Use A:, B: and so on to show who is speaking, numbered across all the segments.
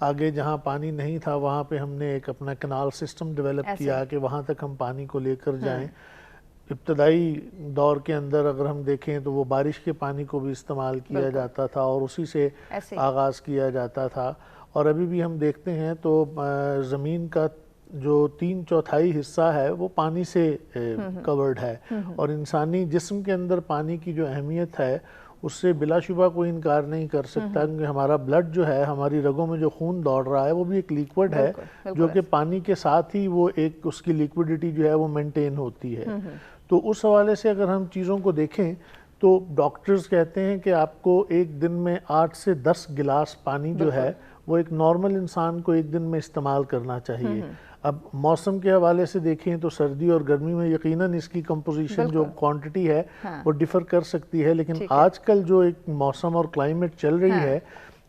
A: آگے جہاں پانی نہیں تھا وہاں پہ ہم نے ایک اپنا کنال سسٹم ڈیولپ کیا کہ وہاں تک ہم پانی کو لے کر جائیں. ابتدائی دور کے اندر اگر ہم دیکھیں تو وہ بارش کے پانی کو بھی استعمال کیا جاتا تھا اور اسی سے آغاز کیا جاتا تھا, اور ابھی بھی ہم دیکھتے ہیں تو زمین کا جو 3/4 حصہ ہے وہ پانی سے کورڈ ہے, اور انسانی جسم کے اندر پانی کی جو اہمیت ہے اس سے بلا شبہ کوئی انکار نہیں کر سکتا, کیونکہ ہمارا بلڈ جو ہے, ہماری رگوں میں جو خون دوڑ رہا ہے وہ بھی ایک لیکوڈ ہے جو کہ پانی کے ساتھ ہی وہ ایک اس کی لیکوڈیٹی جو ہے وہ مینٹین ہوتی ہے. تو اس حوالے سے اگر ہم چیزوں کو دیکھیں تو ڈاکٹرز کہتے ہیں کہ آپ کو ایک دن میں 8 سے 10 گلاس پانی جو ہے وہ ایک نارمل انسان کو ایک دن میں استعمال کرنا چاہیے. اب موسم کے حوالے سے دیکھیں تو سردی اور گرمی میں یقیناً اس کی کمپوزیشن جو کوانٹٹی ہے وہ ڈیفر کر سکتی ہے, لیکن آج کل جو ایک موسم اور کلائمیٹ چل رہی ہے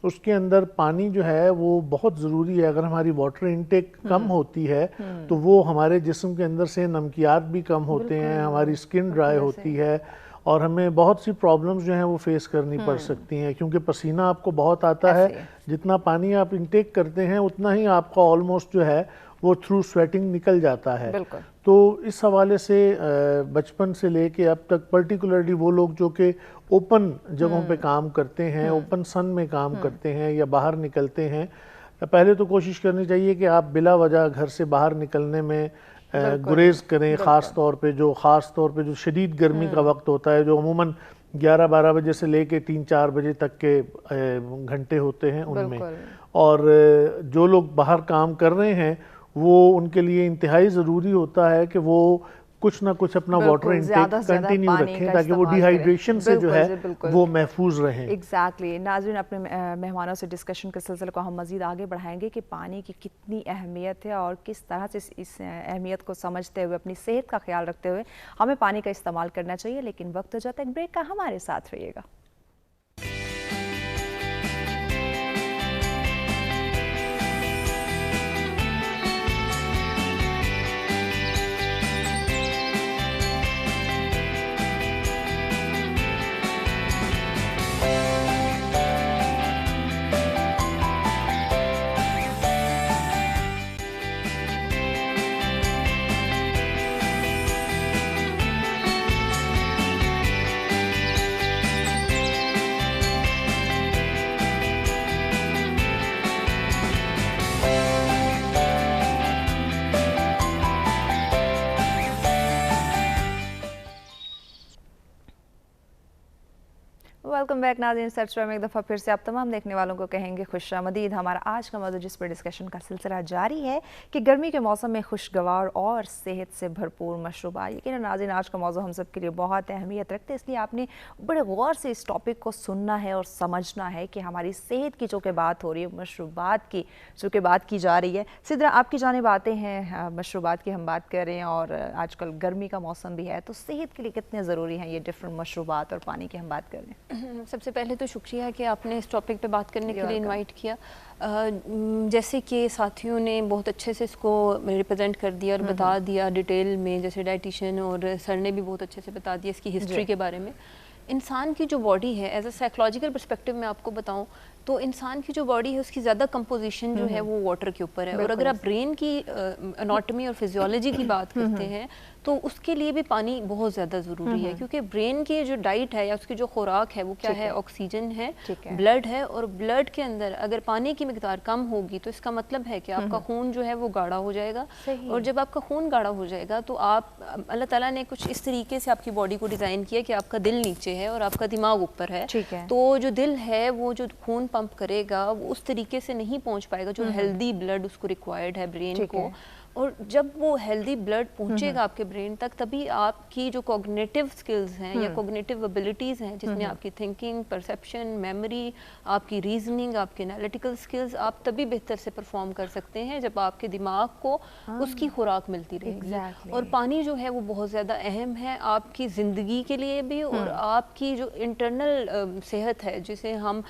A: اس کے اندر پانی جو ہے وہ بہت ضروری ہے. اگر ہماری واٹر انٹیک کم ہوتی ہے تو وہ ہمارے جسم کے اندر سے نمکیات بھی کم ہوتے ہیں, ہماری سکن ڈرائی ہوتی ہے, اور ہمیں بہت سی پرابلمز جو ہیں وہ فیس کرنی پڑ سکتی ہیں, کیونکہ پسینہ آپ کو بہت آتا ہے. جتنا پانی آپ انٹیک کرتے ہیں اتنا ہی آپ کا آلموسٹ جو ہے وہ تھرو سویٹنگ نکل جاتا ہے. تو اس حوالے سے بچپن سے لے کے اب تک پرٹیکولرلی وہ لوگ جو کہ اوپن جگہوں پہ کام کرتے ہیں, اوپن سن میں کام کرتے ہیں یا باہر نکلتے ہیں, پہلے تو کوشش کرنی چاہیے کہ آپ بلا وجہ گھر سے باہر نکلنے میں گریز کریں, خاص طور پہ جو شدید گرمی کا وقت ہوتا ہے جو عموماً 11-12 بجے سے لے کے 3-4 بجے تک کے گھنٹے ہوتے ہیں ان میں, اور جو لوگ باہر کام کر رہے ہیں وہ ان کے لیے انتہائی ضروری ہوتا ہے کہ وہ کچھ نہ کچھ اپنا واٹر انٹیک کنٹینیو رکھیں تاکہ وہ ڈی ہائیڈریشن سے جو ہے وہ محفوظ رہیں.
B: ایگزیکٹلی. ناظرین, اپنے مہمانوں سے ڈسکشن کے سلسلے کو ہم مزید آگے بڑھائیں گے کہ پانی کی کتنی اہمیت ہے اور کس طرح سے اس اہمیت کو سمجھتے ہوئے اپنی صحت کا خیال رکھتے ہوئے ہمیں پانی کا استعمال کرنا چاہیے. لیکن وقت ہو جاتا ہے ایک بریک کا, ہمارے ساتھ رہیے گا. ویلکم بیک ناظرین. سرچ میں ایک دفعہ پھر سے آپ تمام دیکھنے والوں کو کہیں گے خوش آمدید. ہمارا آج کا موضوع جس پر ڈسکشن کا سلسلہ جاری ہے کہ گرمی کے موسم میں خوشگوار اور صحت سے بھرپور مشروبات. یقیناً ناظرین آج کا موضوع ہم سب کے لیے بہت اہمیت رکھتے ہیں, اس لیے آپ نے بڑے غور سے اس ٹاپک کو سننا ہے اور سمجھنا ہے کہ ہماری صحت کی جو کہ بات ہو رہی ہے, مشروبات کی جو کہ بات کی جا رہی ہے. سدرا, آپ کی جانب آتے ہیں, مشروبات کی ہم بات کر رہے ہیں اور آج کل گرمی کا موسم بھی ہے, تو صحت کے لیے کتنے ضروری ہیں یہ ڈفرنٹ مشروبات اور پانی کی ہم بات کر رہے ہیں.
C: سب سے پہلے تو شکریہ کہ آپ نے اس ٹاپک پہ بات کرنے کے لیے انوائٹ کیا. جیسے کہ ساتھیوں نے بہت اچھے سے اس کو ریپرزینٹ کر دیا اور بتا دیا ڈیٹیل میں, جیسے ڈائٹیشین اور سر نے بھی بہت اچھے سے بتا دیا اس کی ہسٹری کے بارے میں. انسان کی جو باڈی ہے ایز اے سائیکولوجیکل پرسپیکٹو میں آپ کو بتاؤں تو انسان کی جو باڈی ہے اس کی زیادہ کمپوزیشن جو ہے وہ واٹر کے اوپر ہے. اور اگر آپ برین کی اناٹمی اور فزیولوجی کی بات کرتے ہیں تو اس کے لیے بھی پانی بہت زیادہ ضروری ہے, کیونکہ برین کی جو ڈائٹ ہے یا اس کی جو خوراک ہے وہ کیا ہے, آکسیجن ہے, بلڈ ہے, اور بلڈ کے اندر اگر پانی کی مقدار کم ہوگی تو اس کا مطلب ہے کہ آپ کا خون جو ہے وہ گاڑھا ہو جائے گا. اور جب آپ کا خون گاڑھا ہو جائے گا تو آپ اللہ تعالیٰ نے کچھ اس طریقے سے آپ کی باڈی کو ڈیزائن کیا کہ آپ کا دل نیچے ہے اور آپ کا دماغ اوپر ہے. تو جو دل ہے وہ جو خون پمپ کرے گا وہ اس طریقے سے نہیں پہنچ پائے گا جو ہیلدی بلڈ اس کو ریکوائرڈ ہے برین کو. اور جب وہ ہیلدی بلڈ پہنچے گا آپ کے برین تک تبھی آپ کی جو کوگنیٹیو سکلز ہیں یا کوگنیٹیو ابیلٹیز ہیں, جس میں آپ کی تھنکنگ, پرسیپشن, میموری, آپ کی ریزننگ, آپ کے انالیٹیکل سکلز, آپ تبھی بہتر سے پرفارم کر سکتے ہیں جب آپ کے دماغ کو اس کی خوراک ملتی رہے گی. اور پانی جو ہے وہ بہت زیادہ اہم ہے آپ کی زندگی کے لیے بھی اور آپ کی جو انٹرنل صحت ہے, جسے ہم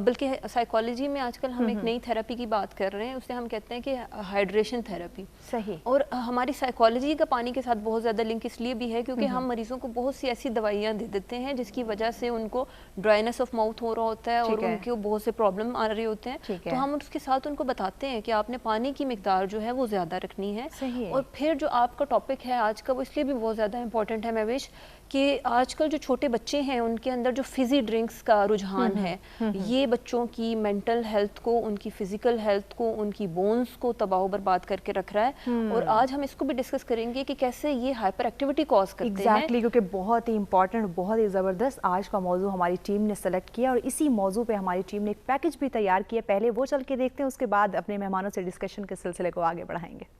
C: بلکہ سائیکالوجی میں آج کل ہم ایک نئی تھراپی کی بات کر رہے ہیں, اسے ہم کہتے ہیں کہ ہائیڈریشن تھراپی.
B: صحیح.
C: اور ہماری سائیکالوجی کا پانی کے ساتھ بہت زیادہ لنک اس لیے بھی ہے کیونکہ ہم مریضوں کو بہت سی ایسی دوائیاں دے دیتے ہیں جس کی وجہ سے ان کو ڈرائینس آف ماؤتھ ہو رہا ہوتا ہے اور ان کے بہت سے پرابلم آ رہے ہوتے ہیں. تو ہم اس کے ساتھ ان کو بتاتے ہیں کہ آپ نے پانی کی مقدار جو ہے وہ زیادہ رکھنی ہے. اور پھر جو آپ کا ٹاپک ہے آج کا وہ اس لیے بھی بہت زیادہ امپورٹنٹ ہے مہوش کہ آج کل جو چھوٹے بچے ہیں ان کے اندر جو فزی ڈرنکس کا رجحان ہے یہ بچوں کی مینٹل ہیلتھ کو, ان کی فزیکل ہیلتھ کو, ان کی بونز کو تباہ و برباد کر کے رکھ رہا ہے. اور آج ہم اس کو بھی ڈسکس کریں گے کہ کیسے یہ ہائپر ایکٹیویٹی کاز کرتے ہیں.
B: ایگزیکٹلی, کیونکہ بہت ہی امپورٹنٹ, بہت ہی زبردست آج کا موضوع ہماری ٹیم نے سلیکٹ کیا اور اسی موضوع پہ ہماری ٹیم نے ایک پیکج بھی تیار کیا. پہلے وہ چل کے دیکھتے ہیں, اس کے بعد اپنے مہمانوں سے ڈسکشن کے سلسلے کو آگے بڑھائیں گے.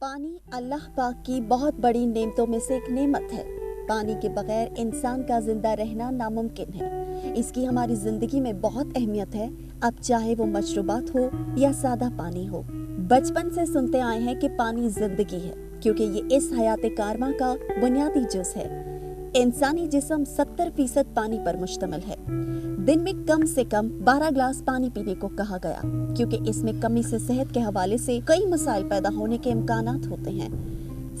D: پانی اللہ پاک کی بہت بڑی نعمتوں میں سے ایک نعمت ہے. پانی کے بغیر انسان کا زندہ رہنا ناممکن ہے. اس کی ہماری زندگی میں بہت اہمیت ہے, اب چاہے وہ مشروبات ہو یا سادہ پانی ہو. بچپن سے سنتے آئے ہیں کہ پانی زندگی ہے کیونکہ یہ اس حیات کارواں کا بنیادی جز ہے. انسانی جسم 70% پانی پر مشتمل ہے. دن میں کم سے کم 12 گلاس پانی پینے کو کہا گیا کیونکہ اس میں کمی سے صحت کے حوالے سے کئی مسائل پیدا ہونے کے امکانات ہوتے ہیں.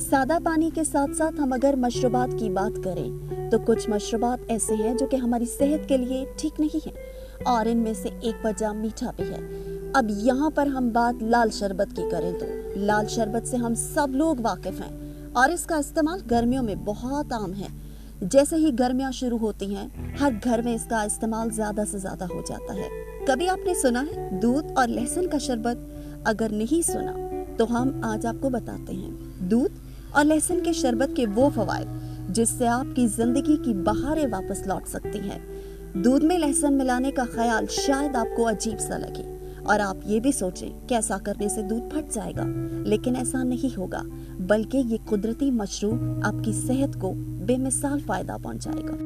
D: سادہ پانی کے ساتھ ساتھ ہم اگر مشروبات کی بات کریں تو کچھ مشروبات ایسے ہیں جو کہ ہماری صحت کے لیے ٹھیک نہیں ہیں اور ان میں سے ایک وجہ میٹھا بھی ہے. اب یہاں پر ہم بات لال شربت کی کریں تو لال شربت سے ہم سب لوگ واقف ہیں اور اس کا استعمال گرمیوں میں بہت عام ہے. جیسے ہی گرمیاں شروع ہوتی ہیں ہر گھر میں اس کا استعمال زیادہ سے زیادہ ہو جاتا ہے. کبھی آپ نے سنا ہے دودھ اور لہسن کا شربت؟ اگر نہیں سنا تو ہم آج آپ کو بتاتے ہیں. دودھ اور لہسن کے شربت کے وہ فوائد جس سے آپ کی زندگی کی بہاریں واپس لوٹ سکتی ہیں. دودھ میں لہسن ملانے کا خیال شاید آپ کو عجیب سا لگے اور آپ یہ بھی سوچیں کہ ایسا کرنے سے دودھ پھٹ جائے گا, لیکن ایسا نہیں ہوگا بلکہ یہ قدرتی مشروب آپ کی صحت کو بے مثال فائدہ پہنچائے گا.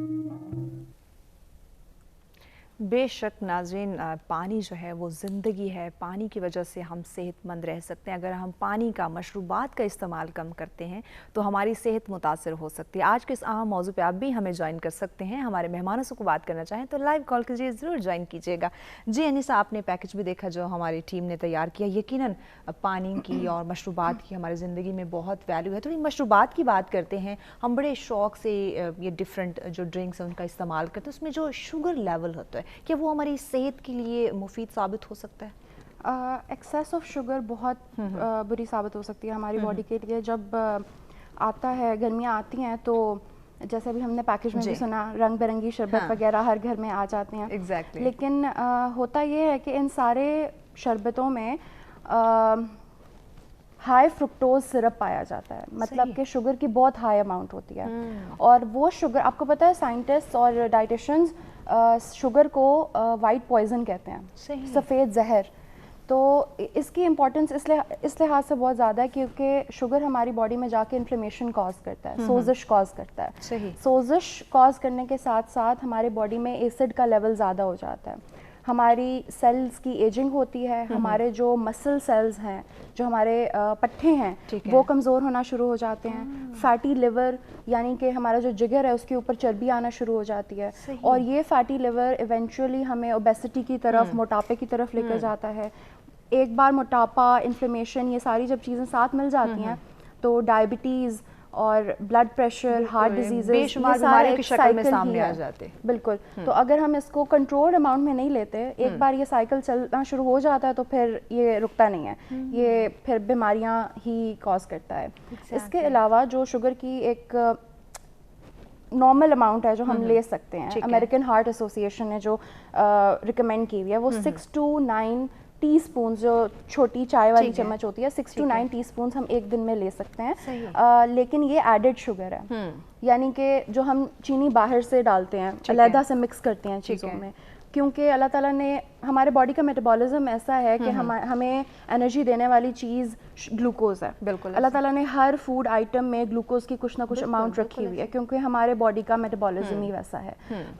B: بے شک ناظرین, پانی جو ہے وہ زندگی ہے. پانی کی وجہ سے ہم صحت مند رہ سکتے ہیں. اگر ہم پانی کا, مشروبات کا استعمال کم کرتے ہیں تو ہماری صحت متاثر ہو سکتی ہے. آج کے اس اہم موضوع پہ آپ بھی ہمیں جوائن کر سکتے ہیں. ہمارے مہمانوں سے کو بات کرنا چاہیں تو لائیو کال کیجیے, ضرور جوائن کیجیے گا. جی انیسا, آپ نے پیکج بھی دیکھا جو ہماری ٹیم نے تیار کیا. یقیناً پانی کی اور مشروبات کی ہماری زندگی میں بہت ویلیو ہے. تھوڑی مشروبات کی بات کرتے ہیں. ہم بڑے شوق سے یہ ڈفرینٹ جو ڈرنکس ہیں ان کا استعمال کرتے ہیں. اس میں جو شوگر لیول ہوتا ہے کیا وہ ہماری صحت کے لیے مفید ثابت ہو سکتا ہے؟
E: ایکسیس آف شوگر بہت بری ثابت ہو سکتی ہے ہماری باڈی کے لیے. جب آتا ہے, گرمیاں آتی ہیں تو جیسے بھی ہم نے پیکج میں بھی سنا رنگ برنگی شربت وغیرہ ہر گھر میں آ جاتے ہیں. لیکن ہوتا یہ ہے کہ ان سارے شربتوں میں ہائی فرکٹوز سرپ پایا جاتا ہے, مطلب کہ شوگر کی بہت ہائی اماؤنٹ ہوتی ہے. اور وہ شوگر, آپ کو پتہ ہے سائنٹسٹ اور ڈائٹیشنز شوگر کو وائٹ پوائزن کہتے ہیں, سفید زہر. تو اس کی امپورٹنس اس لحاظ سے بہت زیادہ ہے کیونکہ شوگر ہماری باڈی میں جا کے انفلیمیشن کاز کرتا ہے, سوزش کاز کرتا ہے. سوزش کاز کرنے کے ساتھ ساتھ ہمارے باڈی میں ایسڈ کا لیول زیادہ ہو جاتا ہے. ہماری سیلز کی ایجنگ ہوتی ہے. ہمارے جو مسل سیلز ہیں, جو ہمارے پٹھے ہیں, وہ کمزور ہونا شروع ہو جاتے ہیں. فیٹی لیور یعنی کہ ہمارا جو جگر ہے اس کے اوپر چربی آنا شروع ہو جاتی ہے. اور یہ فیٹی لیور ایونچولی ہمیں اوبیسٹی کی طرف, موٹاپے کی طرف لے کر جاتا ہے. ایک بار موٹاپا, انفلیمیشن, یہ ساری جب چیزیں ساتھ مل جاتی ہیں تو ڈائبٹیز اور بلڈ پریشر, ہارٹ ڈیزیزز, یہ سارے ایک سائیکل ہی ہے. بالکل. تو اگر ہم اس کو کنٹرول اماؤنٹ میں نہیں لیتے, ایک بار یہ سائیکل چلنا شروع ہو جاتا ہے تو پھر یہ رکتا نہیں ہے, یہ پھر بیماریاں ہی کاز کرتا ہے. اس کے علاوہ جو شوگر کی ایک نارمل اماؤنٹ ہے جو ہم لے سکتے ہیں, امریکن ہارٹ ایسوسیشن نے جو ریکمینڈ کی ہوئی ہے وہ 6 to 9 ٹی اسپونز, جو چھوٹی چائے والی چمچ ہوتی ہے, 6 to 9 ٹی اسپونز ہم ایک دن میں لے سکتے ہیں. لیکن یہ ایڈڈ شوگر ہے, یعنی کہ جو ہم چینی باہر سے ڈالتے ہیں, علیحدہ سے مکس کرتے ہیں چیزوں میں, کیونکہ اللہ تعالیٰ نے ہمارے باڈی کا میٹابولزم ایسا ہے کہ ہمیں انرجی دینے والی چیز گلوکوز ہے. بالکل. اللہ تعالیٰ نے ہر فوڈ آئٹم میں گلوکوز کی کچھ نہ کچھ اماؤنٹ رکھی ہوئی ہے کیونکہ ہمارے باڈی کا میٹابولزم ہی ویسا ہے.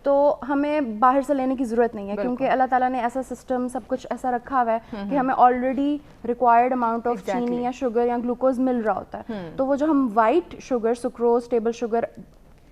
E: تو ہمیں باہر سے لینے کی ضرورت نہیں ہے کیونکہ اللہ تعالیٰ نے ایسا سسٹم سب کچھ ایسا رکھا ہوا ہے کہ ہمیں آلریڈی ریکوائرڈ اماؤنٹ آف چینی یا شوگر یا گلوکوز مل رہا ہوتا ہے. تو وہ جو ہم white sugar, sucrose, table sugar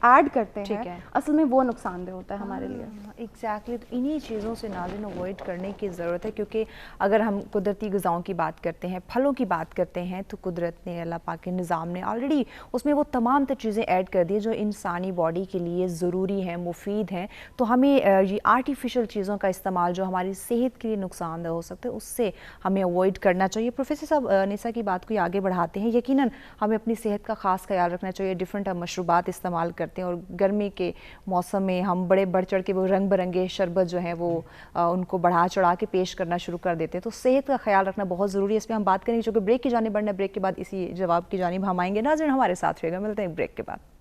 E: add کرتے
B: ٹھیک
E: ہیں
B: ہے.
E: اصل میں وہ نقصان دہ ہوتا ہے ہمارے لیے.
B: ایگزیکٹلی. تو انہی چیزوں سے ناظرین اوائڈ کرنے کی ضرورت ہے, کیونکہ اگر ہم قدرتی غذاؤں کی بات کرتے ہیں, پھلوں کی بات کرتے ہیں, تو قدرت نے, اللہ پاک کے نظام نے آلریڈی اس میں وہ تمام تر چیزیں ایڈ کر دی جو انسانی باڈی کے لیے ضروری ہیں, مفید ہیں. تو ہمیں یہ آرٹیفیشل چیزوں کا استعمال جو ہماری صحت کے لیے نقصان دہ ہو سکتے ہیں, اس سے ہمیں اوائڈ کرنا چاہیے. پروفیسر صاحب, نیسا کی بات کو آگے بڑھاتے ہیں. یقیناً ہمیں اپنی صحت کا خاص خیال رکھنا چاہیے. ڈفرینٹ مشروبات استعمال کرتے ہیں, اور گرمی کے موسم میں ہم بڑے بڑھ چڑھ کے وہ رنگ برنگے شربت جو ہیں وہ ان کو بڑھا چڑھا کے پیش کرنا شروع کر دیتے ہیں. تو صحت کا خیال رکھنا بہت ضروری ہے. اس پہ ہم بات کریں گے, چونکہ بریک کی جانب بڑھنا ہے. بریک کے بعد اسی جواب کی جانب ہم آئیں گے. ناظرین ہمارے ساتھ رہے گا, ملتے ہیں بریک کے بعد.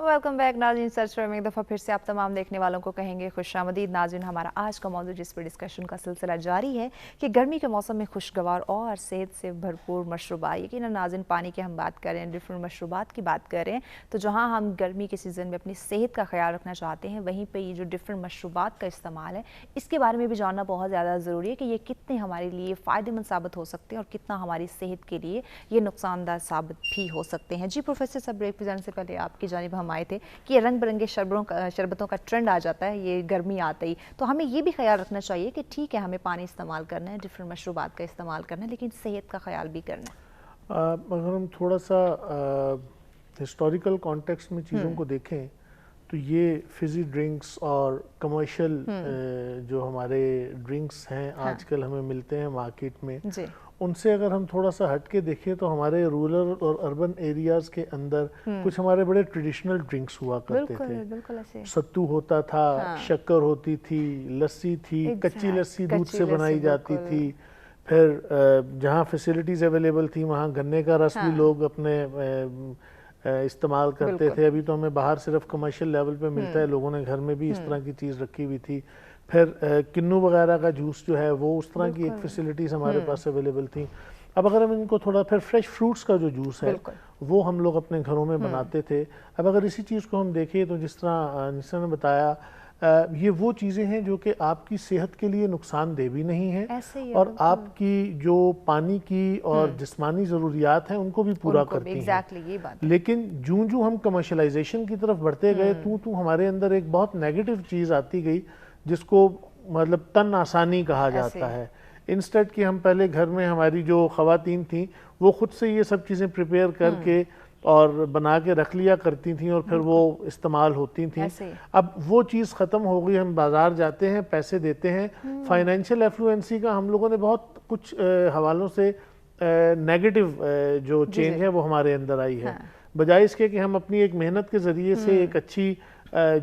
B: ویلکم بیک ناظرین. سرچ فار میں ایک دفعہ پھر سے آپ تمام دیکھنے والوں کو کہیں گے خوش آمدید. ناظرین ہمارا آج کا موضوع جس پر ڈسکشن کا سلسلہ جاری ہے کہ گرمی کے موسم میں خوشگوار اور صحت سے بھرپور مشروبات. یقیناً ناظرین پانی کی ہم بات کر رہے ہیں, ڈفرینٹ مشروبات کی بات کر رہے ہیں. تو جہاں ہم گرمی کے سیزن میں اپنی صحت کا خیال رکھنا چاہتے ہیں, وہیں پہ یہ جو ڈفرینٹ مشروبات کا استعمال ہے اس کے بارے میں بھی جاننا بہت زیادہ ضروری ہے کہ یہ کتنے ہمارے لیے فائدہ مند ثابت ہو سکتے ہیں اور کتنا ہماری صحت کے لیے یہ نقصان دہ ثابت بھی ہو سکتے ہیں. جی پروفیسر صاحب, بریک پہ جانے سے پہلے آپ کی جانب ہم آئے تھے کہ یہ رنگ برنگے شربتوں کا ٹرینڈ آ جاتا ہے یہ گرمی آتے ہی, تو ہمیں یہ بھی خیال رکھنا چاہیے کہ ٹھیک ہے ہمیں پانی استعمال کرنا ہے, ڈفرینٹ مشروبات کا استعمال کرنا ہے, لیکن صحت کا خیال بھی کرنا ہے.
A: اگر ہم تھوڑا سا ہسٹوریکل کانٹیکسٹ میں چیزوں کو دیکھیں تو یہ فزی ڈرنکس اور کمرشل جو ہمارے ڈرنکس ہیں آج کل ہمیں ملتے ہیں مارکیٹ میں, ان سے اگر ہم تھوڑا سا ہٹ کے دیکھیں تو ہمارے رورل اور اربن ایریاز کے اندر کچھ ہمارے بڑے ٹریڈیشنل ڈرنکس ہوا کرتے تھے. ستو ہوتا تھا, شکر ہوتی تھی, لسی تھی, کچی لسی دودھ سے بنائی جاتی تھی. پھر جہاں فیسلٹیز اویلیبل تھی وہاں گنے کا رس بھی لوگ اپنے استعمال کرتے تھے. ابھی تو ہمیں باہر صرف کمرشل لیول پہ ملتا ہے, لوگوں نے گھر میں بھی اس طرح کی چیز رکھی ہوئی تھی. پھر کنو وغیرہ کا جوس جو ہے وہ اس طرح کی ایک فیسلٹیز ہمارے پاس اویلیبل تھیں. اب اگر ہم ان کو تھوڑا, پھر فریش فروٹس کا جو جوس ہے وہ ہم لوگ اپنے گھروں میں بناتے تھے. اب اگر اسی چیز کو ہم دیکھیں تو جس طرح نیسا نے بتایا, یہ وہ چیزیں ہیں جو کہ آپ کی صحت کے لیے نقصان دہ بھی نہیں ہیں اور آپ کی جو پانی کی اور جسمانی ضروریات ہیں ان کو بھی پورا کرتی ہیں. لیکن جوں ہم کمرشلائزیشن کی طرف بڑھتے گئے تو ہمارے اندر ایک بہت نیگیٹو چیز آتی گئی جس کو مطلب تن آسانی کہا جاتا ہے. انسٹیٹ کہ ہم پہلے گھر میں ہماری جو خواتین تھیں وہ خود سے یہ سب چیزیں پریپیئر کر کے اور بنا کے رکھ لیا کرتی تھیں اور پھر وہ استعمال ہوتی تھیں. اب وہ چیز ختم ہو گئی. ہم بازار جاتے ہیں, پیسے دیتے ہیں. فائنینشیل ایفلوئنسی کا ہم لوگوں نے بہت کچھ حوالوں سے نیگیٹو جو چینج ہے وہ ہمارے اندر آئی ہے, بجائے اس کے کہ ہم اپنی ایک محنت کے ذریعے سے ایک اچھی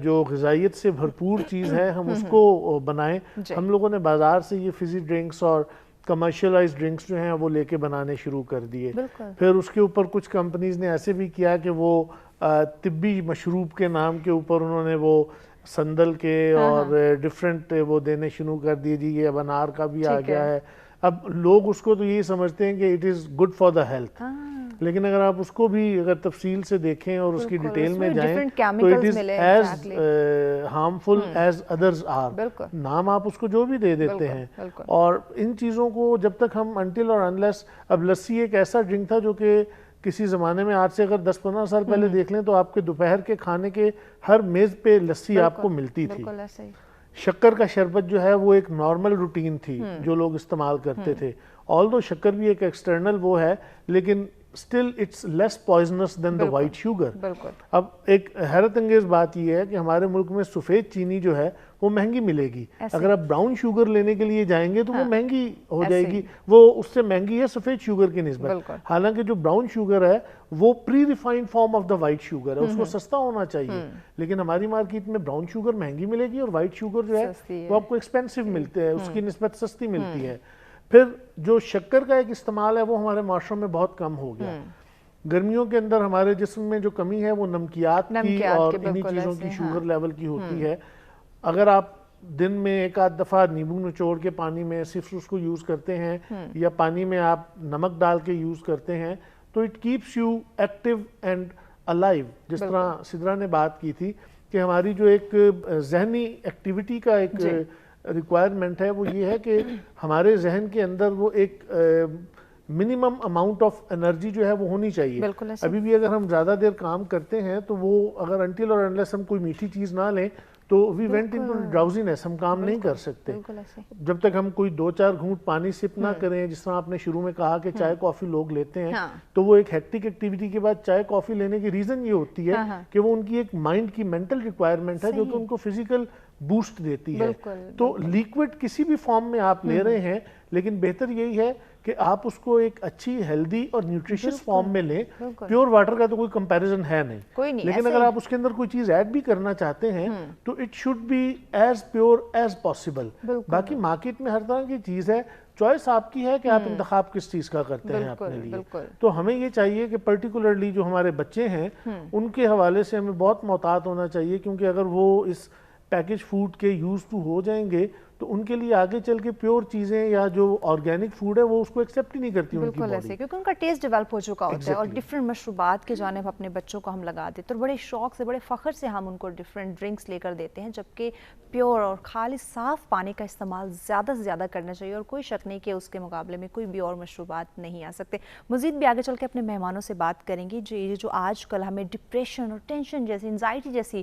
A: جو غذائیت سے بھرپور چیز ہے ہم اس کو بنائیں. ہم لوگوں نے بازار سے یہ فزی ڈرنکس اور کمرشلائز ڈرنکس جو ہیں وہ لے کے بنانے شروع کر دیے. پھر اس کے اوپر کچھ کمپنیز نے ایسے بھی کیا کہ وہ طبی مشروب کے نام کے اوپر انہوں نے وہ سندل کے اور ڈفرینٹ وہ دینے شروع کر دیے. جی یہ اب انار کا بھی آ گیا ہے. اب لوگ اس کو تو یہی سمجھتے ہیں کہ it is good for the health, لیکن اگر آپ اس کو بھی اگر تفصیل سے دیکھیں اور اس کی ڈیٹیل میں جائیں تو it is as harmful as others are. نام آپ اس کو جو بھی دے دیتے ہیں. اور ان چیزوں کو جب تک ہم انٹل اور انلیس, اب لسی ایک ایسا ڈرنک تھا جو کہ کسی زمانے میں آج سے اگر 10-15 سال پہلے دیکھ لیں تو آپ کے دوپہر کے کھانے کے ہر میز پہ لسی آپ کو ملتی تھی. شکر کا شربت جو ہے وہ ایک نارمل روٹین تھی جو لوگ استعمال کرتے تھے. آلدو شکر بھی ایک ایکسٹرنل وہ ہے, لیکن still it's less poisonous than the white sugar.
B: بالکل.
A: اب ایک حیرت انگیز بات یہ ہے کہ ہمارے ملک میں سفید چینی جو ہے وہ مہنگی ملے گی. اگر آپ براؤن شوگر لینے کے لیے جائیں گے تو وہ مہنگی ہو جائے گی, وہ اس سے مہنگی ہے سفید شوگر کی نسبت. حالانکہ جو براؤن شوگر ہے وہ pre refined form of the white sugar ہے, اس کو سستا ہونا چاہیے, لیکن ہماری مارکیٹ میں براؤن شوگر مہنگی ملے گی اور وائٹ شوگر جو ہے وہ آپ کو ایکسپینسو ملتے ہیں, اس کی نسبت سستی ملتی ہے. پھر جو شکر کا ایک استعمال ہے وہ ہمارے معاشروں میں بہت کم ہو گیا. گرمیوں کے اندر ہمارے جسم میں جو کمی ہے وہ نمکیات کی اور انہی چیزوں کی شوگر لیول کی ہوتی ہے. اگر آپ دن میں ایک آدھ دفعہ نیمبو نچوڑ کے پانی میں صرف اس کو یوز کرتے ہیں یا پانی میں آپ نمک ڈال کے یوز کرتے ہیں تو it keeps you active and alive. جس طرح سدرا نے بات کی تھی کہ ہماری جو ایک ذہنی ایکٹیویٹی کا ایک ریکوائرمنٹ ہے وہ یہ ہے کہ ہمارے ذہن کے اندر وہ ایک منیمم اماؤنٹ آف انرجی جو ہے وہ ہونی چاہیے. ابھی بھی اگر ہم زیادہ دیر کام کرتے ہیں تو وہ اگر انٹل اور انلیس ہم کوئی میٹھی چیز نہ لیں تو وی وینٹ انٹو ڈراؤزینس, ہم کام نہیں کر سکتے جب تک ہم کوئی 2-4 گھونٹ پانی سپ نہ کریں. جس طرح آپ نے شروع میں کہا کہ چائے کافی لوگ لیتے ہیں تو وہ ایک ہیکٹک ایکٹیویٹی کے بعد چائے کافی لینے کی ریزن یہ ہوتی ہے کہ وہ ان کی ایک مائنڈ کی مینٹل ریکوائرمنٹ ہے جو کہ ان کو فزیکل بوسٹ دیتی ہے. تو لیکوڈ کسی بھی فارم میں آپ لے رہے ہیں, لیکن بہتر یہی ہے کہ آپ اس کو ایک اچھی ہیلدی اور نیوٹریشس فارم میں لیں. پیور واٹر کا تو کوئی کمپیریزن ہے نہیں, لیکن اگر آپ اس کے اندر کوئی چیز ایڈ بھی کرنا چاہتے ہیں تو it should be as pure as possible. باقی مارکیٹ میں ہر طرح کی چیز ہے, چوائس آپ کی ہے کہ آپ انتخاب کس چیز کا کرتے ہیں اپنے لیے. تو ہمیں یہ چاہیے کہ پرٹیکولرلی جو ہمارے بچے ہیں ان کے حوالے سے ہمیں بہت محتاط ہونا چاہیے, کیونکہ اگر وہ اس پیکج فوڈ کے یوز ٹو ہو جائیں گے تو ان کے لیے آگے چل کے پیور چیزیں یا جو آرگینک فوڈ ہے وہ اس کو ایکسیپٹ ہی نہیں کرتی ان کی
B: بالکل ایسے, کیونکہ ان کا ٹیسٹ ڈیولپ ہو چکا ہوتا ہے اور ڈفرینٹ مشروبات کے جانب اپنے بچوں کو ہم لگا دیتے اور بڑے شوق سے بڑے فخر سے ہم ان کو ڈفرینٹ ڈرنکس لے کر دیتے ہیں, جبکہ پیور اور خالص صاف پانی کا استعمال زیادہ سے زیادہ کرنا چاہیے. اور کوئی شک نہیں کہ اس کے مقابلے میں کوئی بھی اور مشروبات نہیں آ سکتے. مزید بھی آگے چل کے اپنے مہمانوں سے بات کریں گی جو آج کل ہمیں ڈپریشن اور ٹینشن جیسی انزائٹی جیسی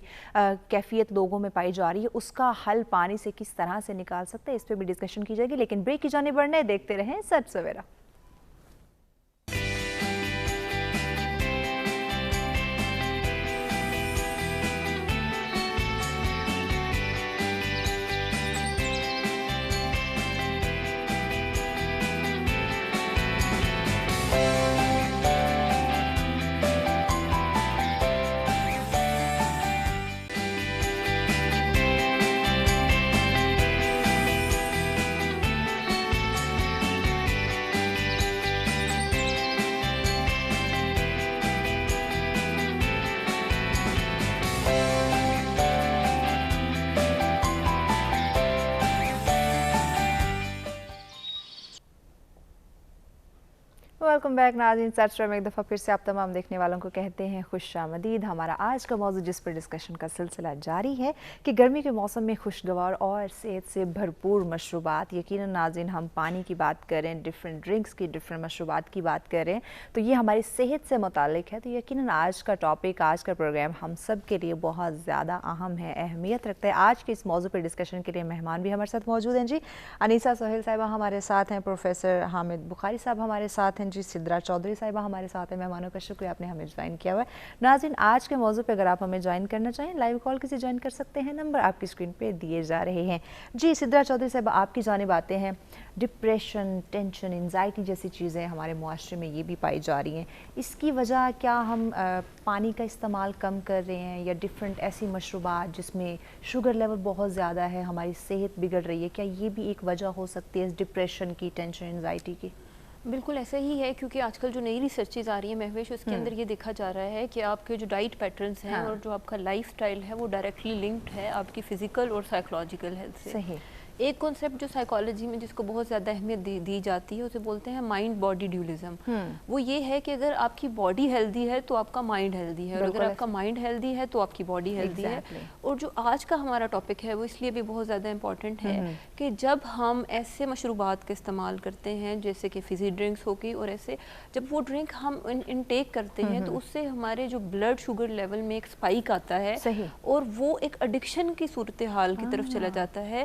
B: کیفیت لوگوں میں پائی جا رہی ہے, اس کا حل پانی سے کس طرح سے نکال سکتے ہیں, اس پہ بھی ڈسکشن کی جائے گی. لیکن بریک کی جانب بڑھنے دیکھتے رہیں سچ سویرا. ویلکم بیک ناظرین, سرچ میں ایک دفعہ پھر سے آپ تمام دیکھنے والوں کو کہتے ہیں خوش آمدید. ہمارا آج کا موضوع جس پر ڈسکشن کا سلسلہ جاری ہے کہ گرمی کے موسم میں خوشگوار اور صحت سے بھرپور مشروبات, یقیناً ناظرین ہم پانی کی بات کریں, ڈفرینٹ ڈرنکس کی, ڈفرینٹ مشروبات کی بات کریں تو یہ ہماری صحت سے متعلق ہے. تو یقیناً آج کا ٹاپک, آج کا پروگرام ہم سب کے لیے بہت زیادہ اہم ہے, اہمیت رکھتا ہے. آج کے اس موضوع پر ڈسکشن کے لیے مہمان بھی ہمارے ساتھ موجود ہیں. جی انیسہ سہیل صاحبہ ہمارے ساتھ ہیں, پروفیسر حامد بخاری صاحب ہمارے ساتھ ہیں, جی سدرا چودھری صاحبہ ہمارے ساتھ ہیں. مہمانوں کا شکریہ آپ نے ہمیں جوائن کیا ہوا ہے. ناظرین آج کے موضوع پہ اگر آپ ہمیں جوائن کرنا چاہیں لائیو کال کسی جوائن کر سکتے ہیں, نمبر آپ کی اسکرین پہ دیے جا رہے ہیں. جی سدرا چودھری صاحبہ آپ کی جانب آتے ہیں. ڈپریشن, ٹینشن, انزائٹی جیسی چیزیں ہمارے معاشرے میں یہ بھی پائی جا رہی ہیں, اس کی وجہ کیا ہم پانی کا استعمال کم کر رہے ہیں یا ڈفرینٹ ایسی مشروبات جس میں شوگر لیول بہت زیادہ ہے, ہماری صحت بگڑ رہی ہے, کیا یہ بھی ایک وجہ ہو سکتی ہے اس ڈپریشن کی, ٹینشن, انزائٹی کی؟
C: بالکل ایسا ہی ہے, کیونکہ آج کل جو نئی ریسرچز آ رہی ہیں مہوش, اس کے اندر یہ دیکھا جا رہا ہے کہ آپ کے جو ڈائٹ پیٹرنز ہیں اور جو آپ کا لائف سٹائل ہے وہ ڈائریکٹلی لنکڈ ہے آپ کی فزیکل اور سائیکولوجیکل ہیلتھ سے.
B: صحیح.
C: ایک کانسیپٹ جو سائیکالوجی میں جس کو بہت زیادہ اہمیت دی جاتی ہے اسے بولتے ہیں مائنڈ باڈی ڈیولیزم. وہ یہ ہے کہ اگر آپ کی باڈی ہیلدی ہے تو آپ کا مائنڈ ہیلدی ہے, اور اگر آپ کا مائنڈ ہیلدی ہے تو آپ کی باڈی ہیلدی ہے. اور جو آج کا ہمارا ٹاپک ہے وہ اس لیے بھی بہت زیادہ امپورٹنٹ ہے کہ جب ہم ایسے مشروبات کا استعمال کرتے ہیں جیسے کہ فزی ڈرنکس ہوگی, اور ایسے جب وہ ڈرنک ہم انٹیک کرتے ہیں تو اس سے ہمارے جو بلڈ شوگر لیول میں ایک اسپائک آتا ہے اور وہ ایک ایڈکشن کی صورتحال کی طرف چلا جاتا ہے.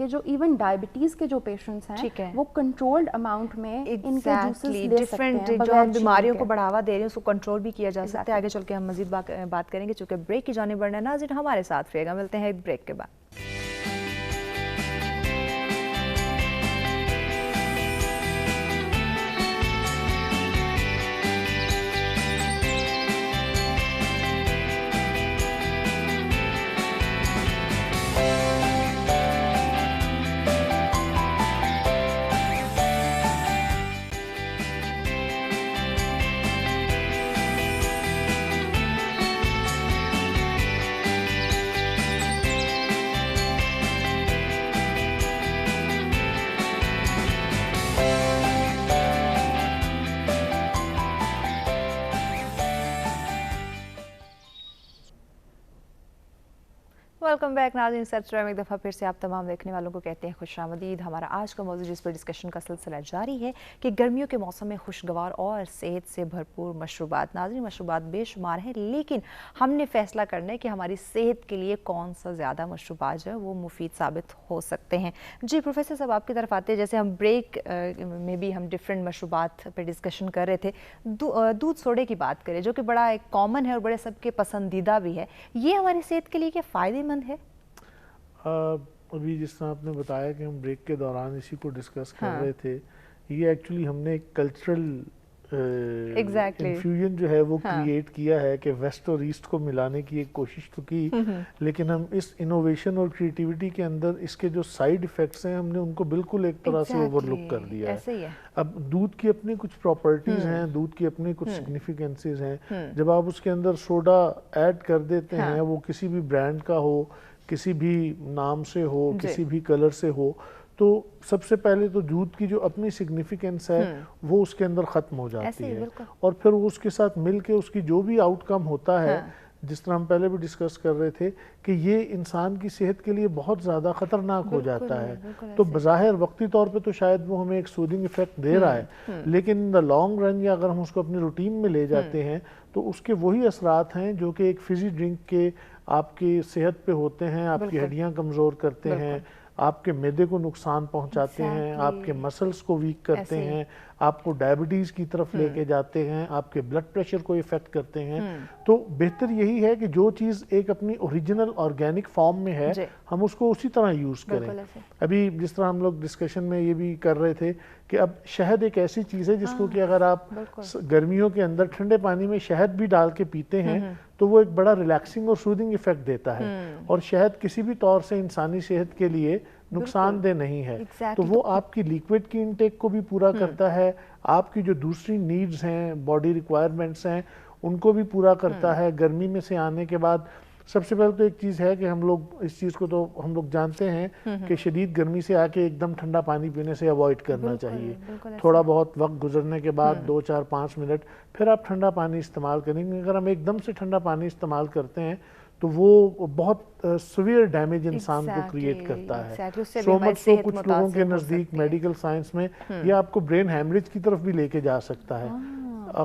E: کہ جو ایون ڈائبٹیز کے جو پیشنٹس ہیں وہ کنٹرولڈ اماؤنٹ میں ان کے جوسز لے سکتے ہیں.
B: جو ہم بیماریوں کو بڑھاوا دے رہے ہیں اس کو کنٹرول بھی کیا جا سکتا ہے. آگے چل کے ہم مزید بات کریں گے چونکہ بریک کی جانب بڑھنا ہے. ناظرین ہمارے ساتھ رہیے گا, ملتے ہیں ایک بریک کے بعد. ویلکم بیک ناظرین. سرچ میں ایک دفعہ پھر سے آپ تمام دیکھنے والوں کو کہتے ہیں خوش آمدید. ہمارا آج کا موضوع جس پر ڈسکشن کا سلسلہ جاری ہے کہ گرمیوں کے موسم میں خوشگوار اور صحت سے بھرپور مشروبات. ناظرین مشروبات بے شمار ہیں لیکن ہم نے فیصلہ کرنا ہے کہ ہماری صحت کے لیے کون سا زیادہ مشروبات جو ہے وہ مفید ثابت ہو سکتے ہیں. جی پروفیسر صاحب آپ کی طرف آتے ہیں. جیسے ہم بریک میں بھی ہم ڈفرینٹ مشروبات پہ ڈسکشن کر رہے تھے. دودھ سوڈے کی بات کریں جو کہ بڑا ایک کامن ہے اور بڑے سب کے پسندیدہ بھی ہے. یہ ہماری صحت کے لیے کیا فائدہ مند ہے؟
A: ابھی جس طرح آپ نے بتایا کہ ہم بریک کے دوران اسی کو ڈسکس کر رہے تھے, یہ ایکچولی ہم نے ایک کلچرل انفیوژن جو ہے وہ کریٹ کیا ہے کہ ویسٹ اور ایسٹ کو ملانے کی ایک کوشش تو کی, لیکن ہم اس انوویشن اور کریٹیوٹی کے اندر اس کے جو سائیڈ ایفیکٹس ہیں ہم نے ان کو بالکل ایک طرح سے اوور لک کر دیا ہے. اب دودھ کی اپنی کچھ پراپرٹیز ہیں, دودھ کی اپنی کچھ سگنیفیکنسز ہیں. جب آپ اس کے اندر سوڈا ایڈ کر دیتے ہیں, وہ کسی بھی برانڈ کا ہو, کسی بھی نام سے ہو, کسی بھی کلر سے ہو, تو سب سے پہلے تو دودھ کی جو اپنی سگنیفیکنس ہے وہ اس کے اندر ختم ہو جاتی ہے, اور پھر وہ اس کے ساتھ مل کے اس کی جو بھی آؤٹ کم ہوتا ہے, جس طرح ہم پہلے بھی ڈسکس کر رہے تھے کہ یہ انسان کی صحت کے لیے بہت زیادہ خطرناک ہو جاتا ہے. تو بظاہر وقتی طور پہ تو شاید وہ ہمیں ایک سودنگ ایفیکٹ دے رہا ہے, لیکن ان دا لانگ رن یا اگر ہم اس کو اپنی روٹین میں لے جاتے ہیں تو اس کے وہی اثرات ہیں جو کہ ایک فزی ڈرنک کے آپ کی صحت پہ ہوتے ہیں. آپ کی ہڈیاں کمزور کرتے ہیں, آپ کے معدے کو نقصان پہنچاتے ہیں, آپ کے مسلز کو ویک کرتے ہیں, آپ کو ڈائبٹیز کی طرف لے کے جاتے ہیں, آپ کے بلڈ پریشر کو افیکٹ کرتے ہیں. تو بہتر یہی ہے کہ جو چیز ایک اپنی اوریجنل آرگینک فارم میں ہے ہم اس کو اسی طرح یوز کریں. ابھی جس طرح ہم لوگ ڈسکشن میں یہ بھی کر رہے تھے کہ اب شہد ایک ایسی چیز ہے جس کو کہ اگر آپ گرمیوں کے اندر ٹھنڈے پانی میں شہد بھی ڈال کے پیتے ہیں تو وہ ایک بڑا ریلیکسنگ اور سودنگ ایفیکٹ دیتا ہے, اور شہد کسی بھی طور سے انسانی صحت کے لیے نقصان دہ نہیں ہے. تو وہ آپ کی لیکوڈ کی انٹیک کو بھی پورا کرتا ہے, آپ کی جو دوسری نیڈز ہیں, باڈی ریکوائرمنٹس ہیں, ان کو بھی پورا کرتا ہے. گرمی میں سے آنے کے بعد سب سے پہلے تو ایک چیز ہے کہ ہم لوگ اس چیز کو تو ہم لوگ جانتے ہیں کہ شدید گرمی سے آ کے ایک دم ٹھنڈا پانی پینے سے اوائڈ کرنا چاہیے. تھوڑا بہت وقت گزرنے کے بعد 2 4 5 منٹ پھر آپ ٹھنڈا پانی استعمال کریں گے. اگر ہم ایک دم سے ٹھنڈا پانی استعمال کرتے ہیں تو وہ بہت سویئر ڈیمیج انسان کو کریٹ کرتا ہے. سو مچ سو کچھ لوگوں کے نزدیک میڈیکل سائنس میں یہ آپ کو برین ہیمریج کی طرف بھی لے کے جا سکتا ہے,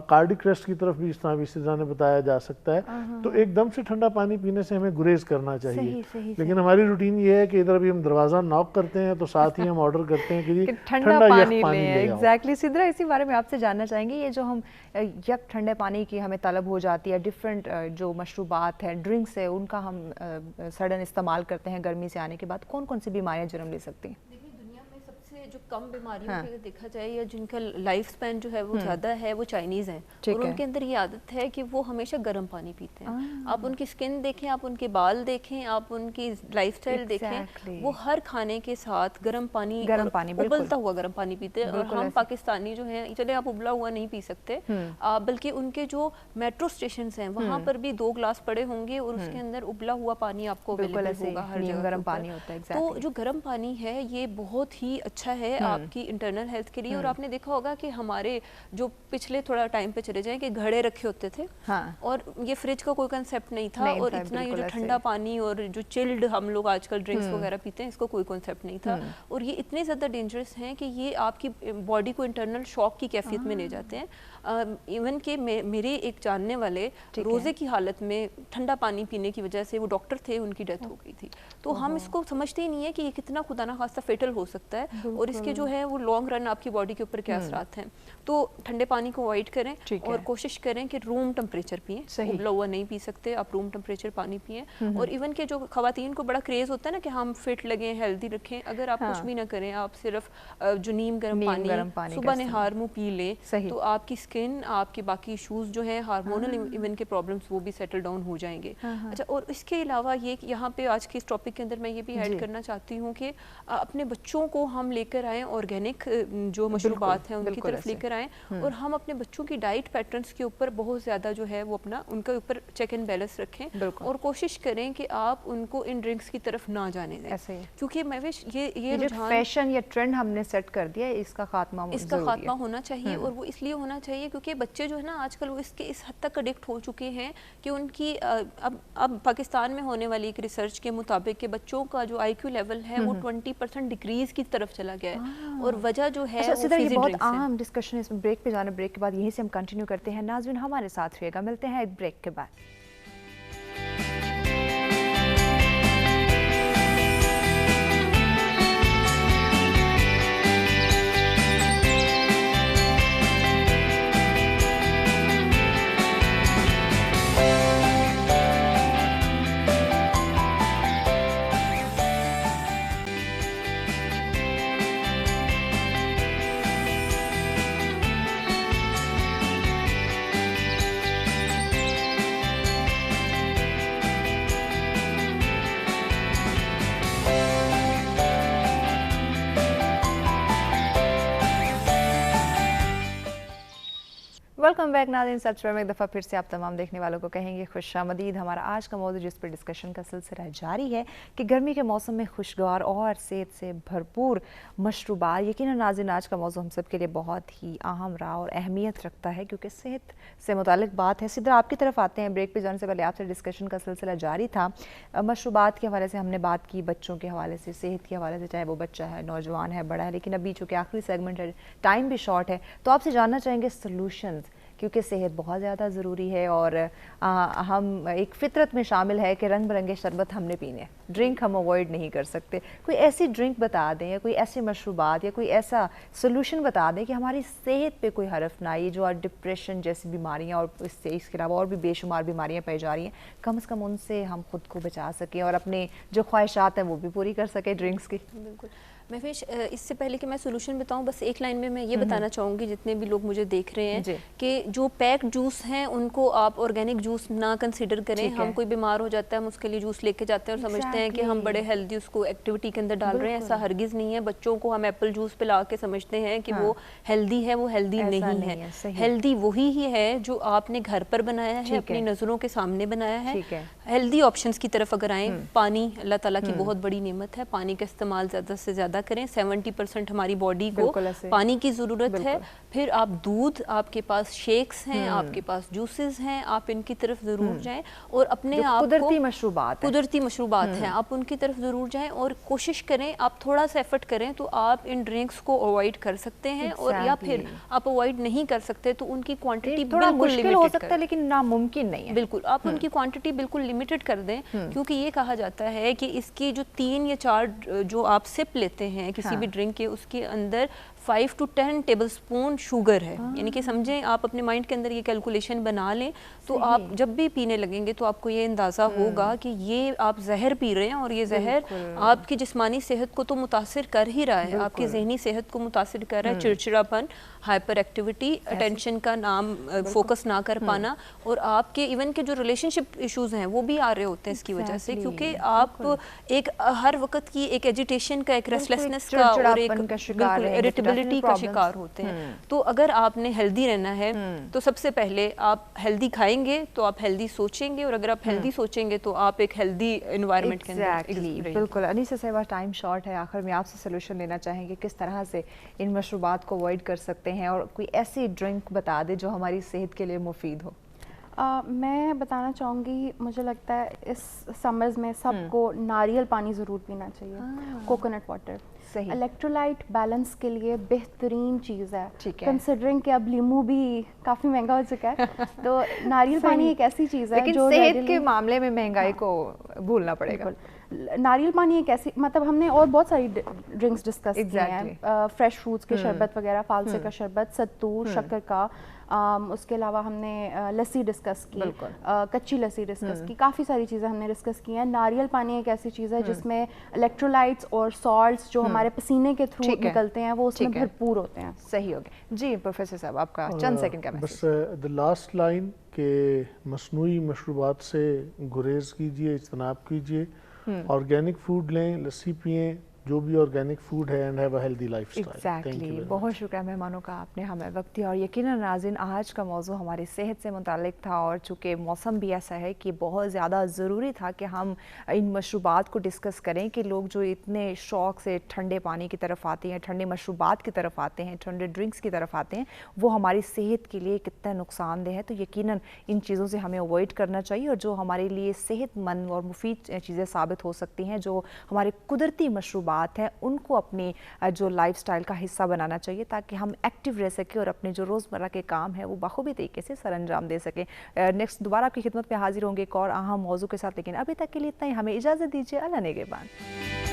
A: کارڈک ریسٹ کی طرف بھی اس طرح بھی سزا نے بتایا جا سکتا ہے. تو ایک دم سے ٹھنڈا پانی پینے سے ہمیں گریز کرنا چاہیے. لیکن ہماری روٹین یہ ہے کہ ادھر بھی ہم دروازہ ناک کرتے ہیں تو ساتھ ہی ہم آرڈر کرتے ہیں کہ جی
B: ٹھنڈا پانی لیں. ایگزیکٹلی سدرا اسی بارے میں آپ سے جاننا چاہیں گے, یہ جو ہم یک ٹھنڈے پانی کی ہمیں طلب ہو جاتی ہے, ڈفرینٹ جو مشروبات ہیں, ڈرنکس ہے, ان کا ہم سڈن استعمال کرتے ہیں گرمی سے آنے کے بعد, کون کون سی بیماریاں جنم لے سکتی ہیں؟
C: جو کم بیماریوں کے اگر دیکھا جائے یا جن کا لائف سپین جو ہے وہ زیادہ ہے وہ چائنیز ہیں, اور ان کے اندر یہ عادت ہے کہ وہ ہمیشہ گرم پانی پیتے ہیں. آپ ان کی سکن دیکھیں, آپ ان کے بال دیکھیں, آپ ان کی لائف سٹائل دیکھیں, وہ ہر کھانے کے ساتھ گرم پانی ابلتا ہوا گرم پانی پیتے ہیں. اور ہم پاکستانی جو ہیں, چلے آپ ابلا ہوا نہیں پی سکتے, بلکہ ان کے جو میٹرو اسٹیشنز ہیں وہاں پر بھی 2 گلاس پڑے ہوں گے اور اس کے اندر ابلا ہوا پانی آپ کو اویلیبل ہوگا ہر جگہ.
B: گرم پانی ہوتا ہے.
C: تو جو گرم پانی ہے یہ بہت ہی اچھا ہے آپ کی انٹرنل ہیلتھ کے لیے. اور آپ نے دیکھا ہوگا کہ ہمارے جو پچھلے تھوڑا ٹائم پہ چلے جائیں کہ گھڑے رکھے ہوتے تھے اور یہ فریج کا کوئی کنسیپٹ نہیں تھا, اور اتنا یہ جو ٹھنڈا پانی اور جو چلڈ ہم لوگ آج کل ڈرنکس وغیرہ پیتے ہیں اس کا کوئی کنسیپٹ نہیں تھا, اور یہ اتنے زیادہ ڈینجرس ہیں کہ یہ آپ کی باڈی کو انٹرنل شاک کی کیفیت میں لے جاتے ہیں. ایون کہ میرے ایک جاننے والے روزے کی حالت میں ٹھنڈا پانی پینے کی وجہ سے, وہ ڈاکٹر تھے, ان کی ڈیتھ ہو گئی تھی. تو ہم اس کو سمجھتے ہی نہیں ہے کہ یہ کتنا خدا نخواستہ فیٹل ہو سکتا ہے, اور اس کے جو ہے وہ لانگ رن آپ کی باڈی کے اوپر کیا اثرات ہیں. تو ٹھنڈے پانی کو اوائڈ کریں اور کوشش کریں کہ روم ٹمپریچر پئیں, ابلا ہوا نہیں پی سکتے آپ, روم ٹمپریچر پانی پئیں. اور ایون کہ جو خواتین کو بڑا کریز ہوتا ہے نا کہ ہم فٹ لگیں, ہیلدی رکھیں, اگر آپ کچھ بھی نہ کریں, آپ صرف جو نیم گرم پانی صبح نہار منہ پی لیں, تو آپ کی اسکن, آپ کے باقی ایشوز جو ہیں ہارمونل ایون کے پرابلمس, وہ بھی سیٹل ڈاؤن ہو جائیں گے. اچھا, اور اس کے علاوہ یہ یہاں پہ آج کے اس ٹاپک کے اندر میں یہ بھی ایڈ کرنا چاہتی ہوں کہ اپنے بچوں کو ہم لے کر آئیں آرگینک جو مشروبات ہیں ان کی طرف لے کر آئیں, اور ہم اپنے بچوں کی ڈائٹ پیٹرنس کے اوپر بہت زیادہ جو ہے وہ اپنا ان کے اوپر چیک اینڈ بیلنس رکھیں, اور کوشش کریں کہ آپ ان کو ان ڈرنکس کی طرف نہ جانے دیں. کیونکہ مہوش یہ جو
B: فیشن یا ٹرینڈ ہم نے سیٹ کر دیا ہے, اس کا خاتمہ
C: ہونا چاہیے. اور وہ اس لیے ہونا چاہیے کیونکہ بچے جو ہے نا آج کل وہ اس حد تک ایڈکٹ ہو چکے ہیں کہ ان کی اب پاکستان میں ہونے والی ایک ریسرچ کے مطابق کہ بچوں کا جو آئی کیو لیول ہے وہ 20% ڈیکریز کی طرف چلا گیا ہے, اور وجہ جو ہے وہ فیزی
B: بہت
C: ڈرنکس ہے.
B: اہم ڈسکشن اس میں بریک پہ جانا, بریک کے بعد یہیں سے ہم کنٹینیو کرتے ہیں. ناظرین ہمارے ساتھ رہیے گا, ملتے ہیں ایک بریک کے بعد. ویلکم بیک ناظرین. سبسکرائب میں ایک دفعہ پھر سے آپ تمام دیکھنے والوں کو کہیں گے خوش آمدید. ہمارا آج کا موضوع جس پر ڈسکشن کا سلسلہ جاری ہے کہ گرمی کے موسم میں خوشگوار اور صحت سے بھرپور مشروبات. یقیناً ناظرین آج کا موضوع ہم سب کے لیے بہت ہی اہم رہا اور اہمیت رکھتا ہے کیونکہ صحت سے متعلق بات ہے. سیدھا آپ کی طرف آتے ہیں. بریک پہ جانے سے پہلے آپ سے ڈسکشن کا سلسلہ جاری تھا. مشروبات کے حوالے سے ہم نے بات کی, بچوں کے حوالے سے, صحت کے حوالے سے, چاہے وہ بچہ ہے, نوجوان ہے, بڑا ہے. لیکن ابھی چونکہ آخری سیگمنٹ ہے, ٹائم بھی شارٹ ہے, تو آپ سے جاننا چاہیں گے سلوشنز, کیونکہ صحت بہت زیادہ ضروری ہے اور ہم ایک فطرت میں شامل ہے کہ رنگ برنگے شربت ہم نے پینے, ڈرنک ہم اوائڈ نہیں کر سکتے. کوئی ایسی ڈرنک بتا دیں یا کوئی ایسے مشروبات یا کوئی ایسا سلوشن بتا دیں کہ ہماری صحت پہ کوئی حرف نہ آئی, جو ڈپریشن جیسی بیماریاں اور اس کے علاوہ اور بھی بے شمار بیماریاں پائی جا رہی ہیں, کم از کم ان سے ہم خود کو بچا سکیں اور اپنے جو خواہشات ہیں وہ بھی پوری کر سکیں ڈرنکس کی.
C: بالکل مہوش, اس سے پہلے کہ میں سولوشن بتاؤں, بس ایک لائن میں یہ بتانا چاہوں گی جتنے بھی لوگ مجھے دیکھ رہے ہیں کہ جو پیک جوس ہیں ان کو آپ آرگینک جوس نہ کنسیڈر کریں. ہم کوئی بیمار ہو جاتا ہے ہم اس کے لیے جوس لے کے جاتے ہیں اور سمجھتے ہیں کہ ہم بڑے ہیلدی اس کو ایکٹیویٹی کے اندر ڈال رہے ہیں. ایسا ہرگز نہیں ہے. بچوں کو ہم ایپل جوس پلا کے سمجھتے ہیں کہ وہ ہیلدی ہے, وہ ہیلدی نہیں ہے. ہیلدی وہی ہی ہے جو آپ نے گھر پر بنایا ہے, اپنی نظروں کے سامنے بنایا ہے. ہیلدی آپشنز کی طرف اگر آئیں, پانی اللہ تعالیٰ کی بہت بڑی نعمت ہے. پانی کا استعمال زیادہ سے زیادہ کریں. 70% ہماری باڈی کو پانی کی ضرورت ہے. پھر آپ دودھ, آپ کے پاس شیکس ہیں, آپ کے پاس جوسز ہیں, آپ ان کی طرف ضرور جائیں. اور اپنے آپ کو قدرتی مشروبات ہیں آپ ان کی طرف ضرور جائیں اور کوشش کریں. آپ تھوڑا سا ایفرٹ کریں تو آپ ان ڈرنکس کو اوائڈ کر سکتے ہیں, اور یا پھر آپ اوائڈ نہیں کر سکتے تو ان کی کوانٹٹی بالکل لمیٹڈ
B: ہو سکتا ہے لیکن ناممکن نہیں ہے.
C: بالکل آپ ان کی کوانٹٹی بالکل لمیٹڈ کر دیں, کیونکہ یہ کہا جاتا ہے کہ اس کی جو 3 یا 4 جو آپ سپ لیتے ہیں کسی بھی ڈرنک کے, اس کے اندر 5 to 10 ٹیبل سپون شوگر ہے. یعنی کہ سمجھیں آپ اپنے مائنڈ کے اندر یہ کیلکولیشن بنا لیں تو آپ جب بھی پینے لگیں گے تو آپ کو یہ اندازہ ہوگا کہ یہ آپ زہر پی رہے ہیں, اور یہ زہر آپ کی جسمانی صحت کو تو متاثر کر ہی رہا ہے, آپ کی ذہنی صحت کو متاثر کر رہا ہے. چڑچڑاپن, ہائپر ایکٹیویٹی, اٹینشن کا فوکس نہ کر پانا, اور آپ کے ایون کے جو ریلیشن شپ ایشوز ہیں وہ بھی آ رہے ہوتے ہیں اس کی وجہ سے, کیونکہ آپ ایک ہر وقت کی ایک ایجیٹیشن کا, ایک ریسٹلیسنس کا اور ایک بالکل مورٹیلٹی کا شکار ہوتے ہیں. تو اگر آپ نے ہیلدی رہنا ہے تو سب سے پہلے آپ ہیلدی کھائیں گے تو آپ ہیلدی سوچیں گے, اور اگر آپ ہیلدی سوچیں گے تو آپ ایک ہیلدی انوائرمنٹ کے اندر.
B: بالکل. انیسہ صاحبہ ٹائم شارٹ ہے, آخر میں آپ سے سلوشن لینا چاہیں گے کس طرح سے ان مشروبات کو اوائڈ کر سکتے ہیں, اور کوئی ایسی ڈرنک بتا دیں جو ہماری صحت کے لیے مفید ہو.
E: میں بتانا چاہوں گی, مجھے لگتا ہے اس سمرز میں سب کو ناریل پانی ضرور پینا چاہیے, کوکونٹ واٹر. الیکٹرولائٹ بیلنس کے لیے بہترین چیز ہے, کنسیڈرنگ کہ اب لیمو بھی کافی مہنگا ہو چکا ہے, تو ناریل پانی ایک ایسی چیز ہے جو
B: صحت کے معاملے میں مہنگائی کو بھولنا پڑے گا.
E: ناریل پانی ایک ایسی, مطلب ہم نے اور بہت ساری ڈرنکس ڈسکس کی ہیں, فریش فروٹس کے شربت وغیرہ, فالسے کا شربت, ستو, شکر کا, اس کے علاوہ ہم نے لسی ڈسکس کی, کچی لسی ڈسکس کی, کافی ساری چیزیں ہم نے ڈسکس کی ہیں. ناریل پانی ایک ایسی چیز ہے جس میں الیکٹرولائٹس اور سالٹس جو ہمارے پسینے کے تھرو نکلتے ہیں وہ اس میں بھرپور ہوتے ہیں.
B: صحیح ہو گیا جی. پروفیسر صاحب آپ کا چند سیکنڈ کا
A: بس دی لاسٹ لائن کہ مصنوعی مشروبات سے گریز کیجیے, اجتناب کیجیے, آرگینک فوڈ لیں, لسی پئیں, جو بھی آرگینک فوڈ ہے, and have a healthy life style.
B: Exactly. بہت شکریہ مہمانوں کا, آپ نے ہمیں وقت دیا, اور یقیناً ناظرین آج کا موضوع ہماری صحت سے متعلق تھا, اور چونکہ موسم بھی ایسا ہے کہ بہت زیادہ ضروری تھا کہ ہم ان مشروبات کو ڈسکس کریں کہ لوگ جو اتنے شوق سے ٹھنڈے پانی کی طرف آتے ہیں, ٹھنڈے مشروبات کی طرف آتے ہیں, ٹھنڈے ڈرنکس کی طرف آتے ہیں, وہ ہماری صحت کے لیے کتنا نقصان دہ ہے. تو یقیناً ان چیزوں سے ہمیں اوائڈ کرنا چاہیے, اور جو ہمارے لیے صحت مند اور مفید چیزیں ثابت ہو سکتی ہیں, جو ہمارے قدرتی مشروبات ہیں, ان کو اپنی جو لائف سٹائل کا حصہ بنانا چاہیے, تاکہ ہم ایکٹیو رہ سکیں اور اپنے جو روزمرہ کے کام ہیں وہ بخوبی طریقے سے سر انجام دے سکیں. نیکسٹ دوبارہ آپ کی خدمت میں حاضر ہوں گے ایک اور اہم موضوع کے ساتھ, لیکن ابھی تک کے لیے اتنا ہی. ہمیں اجازت دیجیے. اللہ نگہبان.